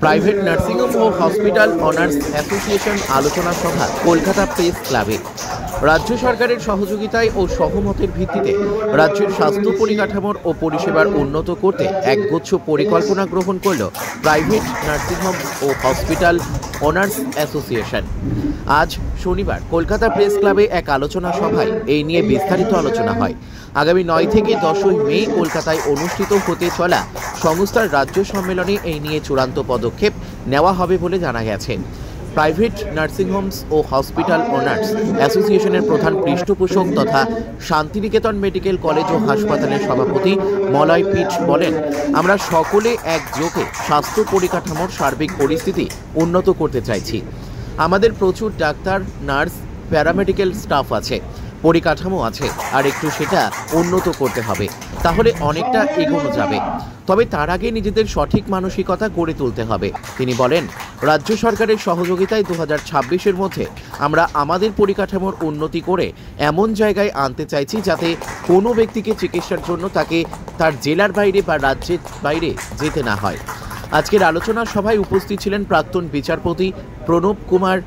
Private nursing home ও hospital honours association আলোচনা সভা Kolkata press ক্লাবে। রাজ্য সরকারের সহযোগিতায় ও সহমতের ভিত্তিতে রাজ্যের স্বাস্থ্য পরিকাঠামোর ও পরিষেবার উন্নত করতে একগুচ্ছ পরিকল্পনা গ্রহণ করল প্রাইভেট নার্সিংহোম ও হসপিটাল অনার্স অ্যাসোসিয়েশন। আজ শনিবার কলকাতা প্রেস ক্লাবে এক আলোচনা সভায় এই নিয়ে বিস্তারিত আলোচনা হয়। আগামী 9 থেকে 10 মে কলকাতায় অনুষ্ঠিত হতে চলা সংস্থার রাজ্য সম্মেলনে এই নিয়ে চূড়ান্ত পদক্ষেপ নেওয়া হবে বলে জানা গেছে। প্রাইভেট নার্সিংহোমস ও হসপিটাল অনার্স অ্যাসোসিয়েশনের প্রধান পৃষ্ঠপোষক তথা শান্তিনিকেতন মেডিকেল কলেজ ও হাসপাতালের সভাপতি মলয় পিঠ বলেন, আমরা সকলে একযোগে স্বাস্থ্য পরিকাঠামোর সার্বিক পরিস্থিতি উন্নত করতে চাইছি। আমাদের প্রচুর ডাক্তার, নার্স, প্যারামেডিক্যাল স্টাফ আছে, পরিকাঠামো আছে, আর একটু সেটা উন্নত করতে হবে, তাহলে অনেকটা এগোনো যাবে। তবে তার আগে নিজেদের সঠিক মানসিকতা গড়ে তুলতে হবে। তিনি বলেন, রাজ্য সরকারের সহযোগিতায় 2026-এর মধ্যে আমরা আমাদের পরিকাঠামোর উন্নতি করে এমন জায়গায় আনতে চাইছি যাতে কোনো ব্যক্তিকে চিকিৎসার জন্য তাকে তার জেলার বাইরে বা রাজ্যের বাইরে যেতে না হয়। আজকের আলোচনা সভায় উপস্থিত ছিলেন প্রাক্তন বিচারপতি প্রণব কুমার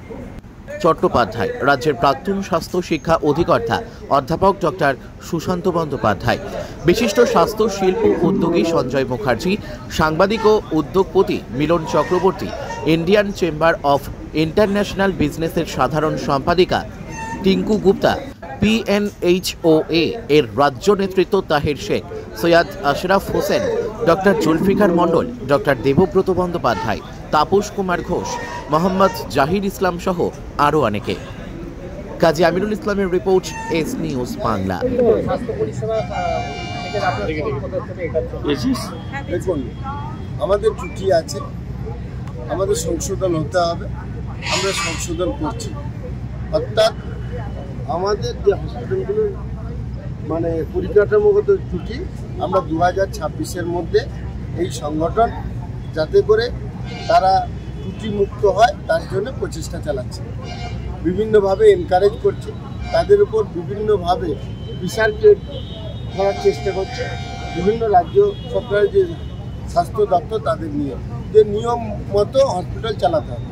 চট্টোপাধ্যায়, রাজ্যের প্রাক্তন স্বাস্থ্য শিক্ষা অধিকর্তা অধ্যাপক ডক্টর সুশান্ত বন্দ্যোপাধ্যায়, বিশিষ্ট স্বাস্থ্য শিল্প উদ্যোগী সঞ্জয় মুখার্জি, সাংবাদিক ও উদ্যোগপতি Milan Chakraborty, Indian chamber of international বিজনেসের সাধারণ সম্পাদিকা টিঙ্কু গুপ্তা, PNHOA এর রাজ্য নেতৃত্ব তাহির শেখ, সৈয়দ আশরাফ হোসেন, ডক্টর জুলফিকার মণ্ডল, ডক্টর দেবব্রত বন্দ্যোপাধ্যায়, তাপস কুমার ঘোষ, মোহাম্মদ জাহির ইসলাম সহ আরও অনেকে। কাজী আমিরুল ইসলামের রিপোর্ট, এস নিউজ বাংলা। দেখুন, আমাদের ত্রুটি আছে, আমাদের সংশোধন হতে হবে, আমরা সংশোধন করছি। অর্থাৎ আমাদের যে হসপিটালগুলো মানে পরিকাঠামোগত ত্রুটি, আমরা 2026-এর মধ্যে এই সংগঠন যাতে করে তারা ত্রুটি মুক্ত হয় তার জন্য প্রচেষ্টা চালাচ্ছে, বিভিন্নভাবে এনকারেজ করছে, তাদের উপর বিভিন্নভাবে বিচার করার চেষ্টা করছে। বিভিন্ন রাজ্য সরকারের যে স্বাস্থ্য দপ্তর তাদের নিয়ে যে নিয়ম মতো হসপিটাল চালাতে হবে,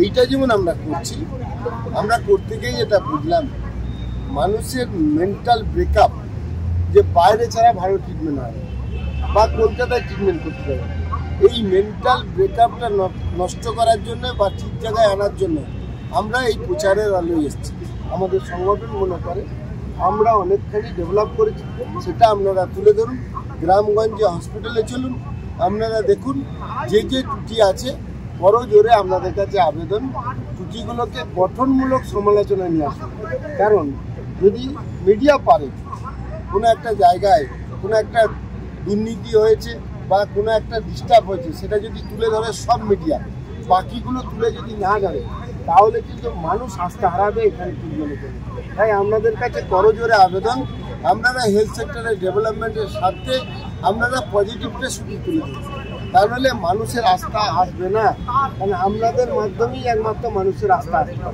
এইটা যেমন আমরা করছি। আমরা করতে গিয়ে যেটা বুঝলাম, মানুষের মেন্টাল ব্রেকআপ, যে বাইরে ছাড়া ভালো ট্রিটমেন্ট হয় বা কলকাতায় ট্রিটমেন্ট করতে হবে, এই মেন্টাল ব্রেকআপটা নষ্ট করার জন্য বা ঠিক জায়গায় আনার জন্য আমরা এই প্রচারের আলোয় এসেছি। আমাদের সংগঠন মনে করে আমরা অনেকখানি ডেভেলপ করেছি, সেটা আপনারা তুলে ধরুন। গ্রামগঞ্জে হসপিটালে চলুন, আপনারা দেখুন যে যে ত্রুটি আছে, বড় জোরে আপনাদের কাছে আবেদন, ত্রুটিগুলোকে গঠনমূলক সমালোচনায় নিয়ে আসুন। কারণ যদি মিডিয়া পারে কোনো একটা জায়গায় কোনো একটা দুর্নীতি হয়েছে বা কোনো একটা ডিস্টার্ব হয়েছে, সেটা যদি তুলে ধরে সব মিডিয়া, বাকিগুলো তুলে যদি না ধরে, তাহলে কিন্তু মানুষ আস্থা হারাবে এখানে তুলবে। তাই আপনাদের কাছে করজোরে আবেদন, আপনারা হেলথ সেক্টরের ডেভেলপমেন্টের স্বার্থে আপনারা পজিটিভটা শুধু তুলে ধরুন, তাহলে মানুষের আস্থা আসবে না। কারণ আপনাদের মাধ্যমেই একমাত্র মানুষের আস্থা আসবে।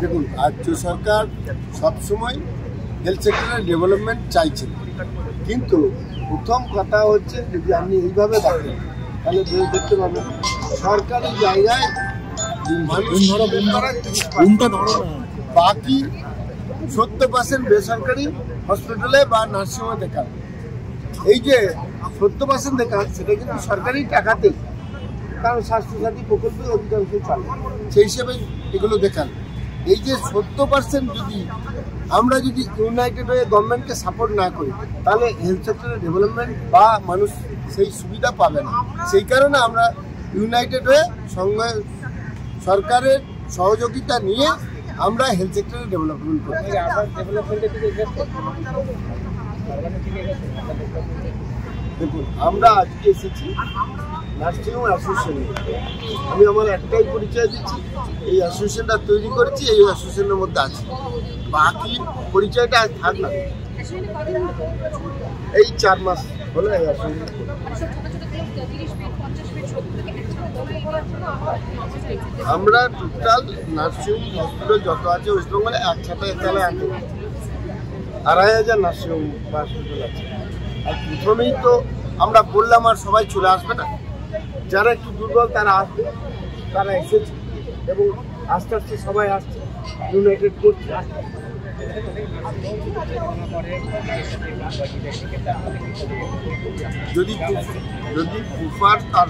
দেখুন, রাজ্য সরকার সবসময় হেলথ সেক্টরের ডেভেলপমেন্ট চাইছেন, কিন্তু প্রথম কথা হচ্ছে যদি আপনি এইভাবে দেখেন তাহলে দেখতে পাবেন সরকারি জায়গায় বাকি 70% বেসরকারি হসপিটালে বা নার্সিংহোমে দেখান। এই যে 70% দেখান, সেটা কিন্তু সরকারি টাকাতেই, কারণ স্বাস্থ্যসাথী প্রকল্পে অধিকাংশ চলে, সেই হিসেবে এগুলো দেখান। এই যে 70% যদি আমরা যদি ইউনাইটেড হয়ে গভর্নমেন্টকে সাপোর্ট না করি, তাহলে হেলথ সেক্টরের ডেভেলপমেন্ট বা মানুষ সেই সুবিধা পাবে না। সেই কারণে আমরা ইউনাইটেড হয়ে সঙ্গে সরকারের সহযোগিতা নিয়ে আমরা হেলথ সেক্টরের ডেভেলপমেন্ট করি। দেখুন, আমরা আজকে এসেছি নার্সিংহোম অ্যাসোসিয়েশনে। আমি আমার একটাই পরিচয় দিচ্ছি, এই অ্যাসোসিয়েশনটা তৈরি করেছি, এই অ্যাসোসিয়েশনের মধ্যে আছি। বাকি পরিচয়টা আজ থাক না, এই 4 মাস হলো এই অ্যাসোসিয়েশন। আমরা টোটাল নার্সিংহোম হসপিটাল যত আছে ওয়েস্টবেঙ্গলে একসাথে এখানে আছে 2500 নার্সিংহোম হসপিটাল আছে। আর প্রথমেই তো আমরা বললাম আর সবাই চলে আসবে না, যারা একটু দুর্বল তারা আসবে, তারা এসেছে এবং আস্তে আস্তে সবাই আসছে, ইউনাইটেড করছে। যদি প্রপার তার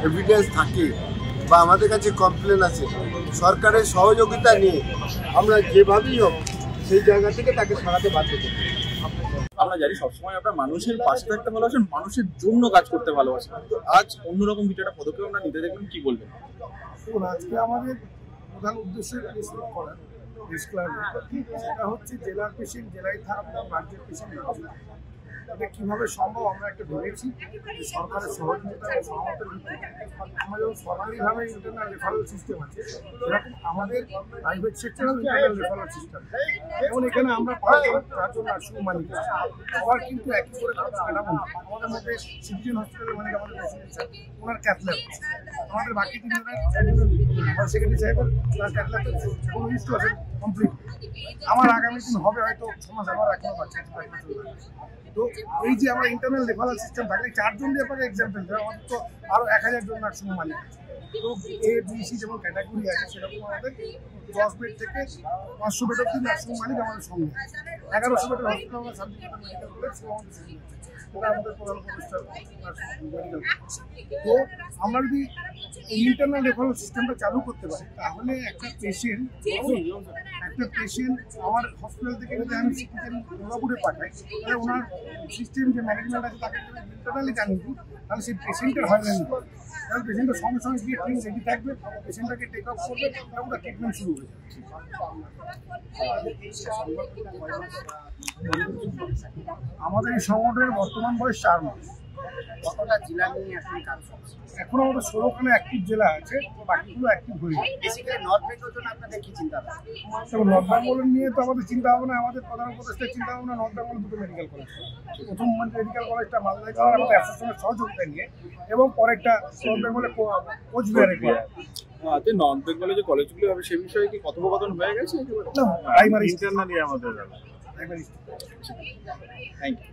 এভিডেন্স থাকে বা আমাদের কাছে কমপ্লেন আছে, সরকারের সহযোগিতা নিয়ে আমরা যেভাবেই হোক সেই জায়গা থেকে তাকে সরাতে বাধ্য করি। আমরা জানি সবসময় আপনার মানুষের পাশে থাকতে ভালোবাসেন, মানুষের জন্য কাজ করতে ভালোবাসেন, তো আজ অন্যরকম কিছু একটা পদক্ষেপ আমরা নিতে দেখবেন, কি বলবেন? আজকে আমাদের প্রধান উদ্দেশ্য করা সেটা হচ্ছে জেলার পেশেন্ট জেলায় থাকবে, রাজ্যের পেশেন্ট রাজ্যে। এটা কীভাবে সম্ভব আমরা একটা ভেবেছি, সরকারের সহযোগিতা এবং সহমতের ভিত্তিতে আমরা যেমন সরকারিভাবে ইন্টারনাল রেফারেল সিস্টেম আছে, সেরকম আমাদের প্রাইভেট সেক্টরেও ইন্টারনাল রেফারেল সিস্টেম। যেমন এখানে আমরা 4জন নার্সিং মালিক সবার কিন্তু একই করে ম্যাডাম, আমাদের মধ্যে সিটিজেন হসপিটালের মালিক আমাদের প্রেসিডেন্ট স্যার, ওনার ক্যাথল্যাব আমাদের বাকি 3 জনের সেক্রেটারি সাহেব ওনার ক্যাথল্যাবের কোনো লিস্ট আছে কমপ্লিট। আমার আগামী দিন হবে হয়তো 6 মাস, আমার এখনো বাচ্চা। তো এই যে আমরা ইন্টারনাল রেফারেল সিস্টেম থাকলে 4 জন দিয়ে আপনাকে এক্সাম্পল দেয়, আমাদের তো আরো 1000 জন নার্সিং মালিক আছে। তো এ বি সি যেমন ক্যাটাগরি আছে সেরকম আমাদের 10 বেড থেকে 500 বেড অব্দি নার্সিং মালিক আমাদের সঙ্গে, 1100 বেডের হসপিটাল আমরা সাবজেক্ট মেডিকেল কলেজ আমাদের সঙ্গে, ওরা আমাদের প্রধান প্রতিষ্ঠান মেডিকেল। তো আমরা যদি ইন্টারনাল রেফারেল সিস্টেমটা চালু করতে পারি, তাহলে একটা পেশেন্ট আমার হসপিটাল থেকে যদি আমি সিটিজেন দুর্গাপুরে পাঠাই, তাহলে ওনার সিস্টেম যে ম্যানেজমেন্ট আছে তাকে ইন্টারনালি জানিয়ে দিই, তাহলে সেই পেশেন্টের হয়রানি নেই। তাহলে পেশেন্টের সঙ্গে সঙ্গে গিয়ে ট্রেন রেডি থাকবে, পেশেন্টটাকে টেক আপ করবে এবং তার ট্রিটমেন্ট শুরু হয়ে যাবে। আমাদের এই সংগঠনের বর্তমান বয়স 4 মাস। কতটা জেলা নিয়ে এখন কাজ করছে? এখন আমাদের 16খানা অ্যাক্টিভ জেলা আছে, বাকিগুলো অ্যাক্টিভ হয়ে যাবে। বেসিক্যালি নর্থ বেঙ্গল জন্য আপনাদের কি চিন্তা ভাবনা? এবং নর্থ বেঙ্গল নিয়ে তো আমাদের চিন্তা ভাবনা, আমাদের প্রধান উপদেষ্টার চিন্তা ভাবনা নর্থ বেঙ্গল 2টো মেডিকেল কলেজ, প্রথম মেডিকেল কলেজটা মালদায় করার আমাদের অ্যাসোসিয়েশনের সহযোগিতা নিয়ে, এবং পরেরটা নর্থ বেঙ্গলে কোচবিহারে করা। নর্থ বেঙ্গলে যে কলেজগুলো হবে সে বিষয়ে কি কথোপকথন হয়ে গেছে? প্রাইমারি ইন্টারনালি আমাদের প্রাইমারি। Thank you.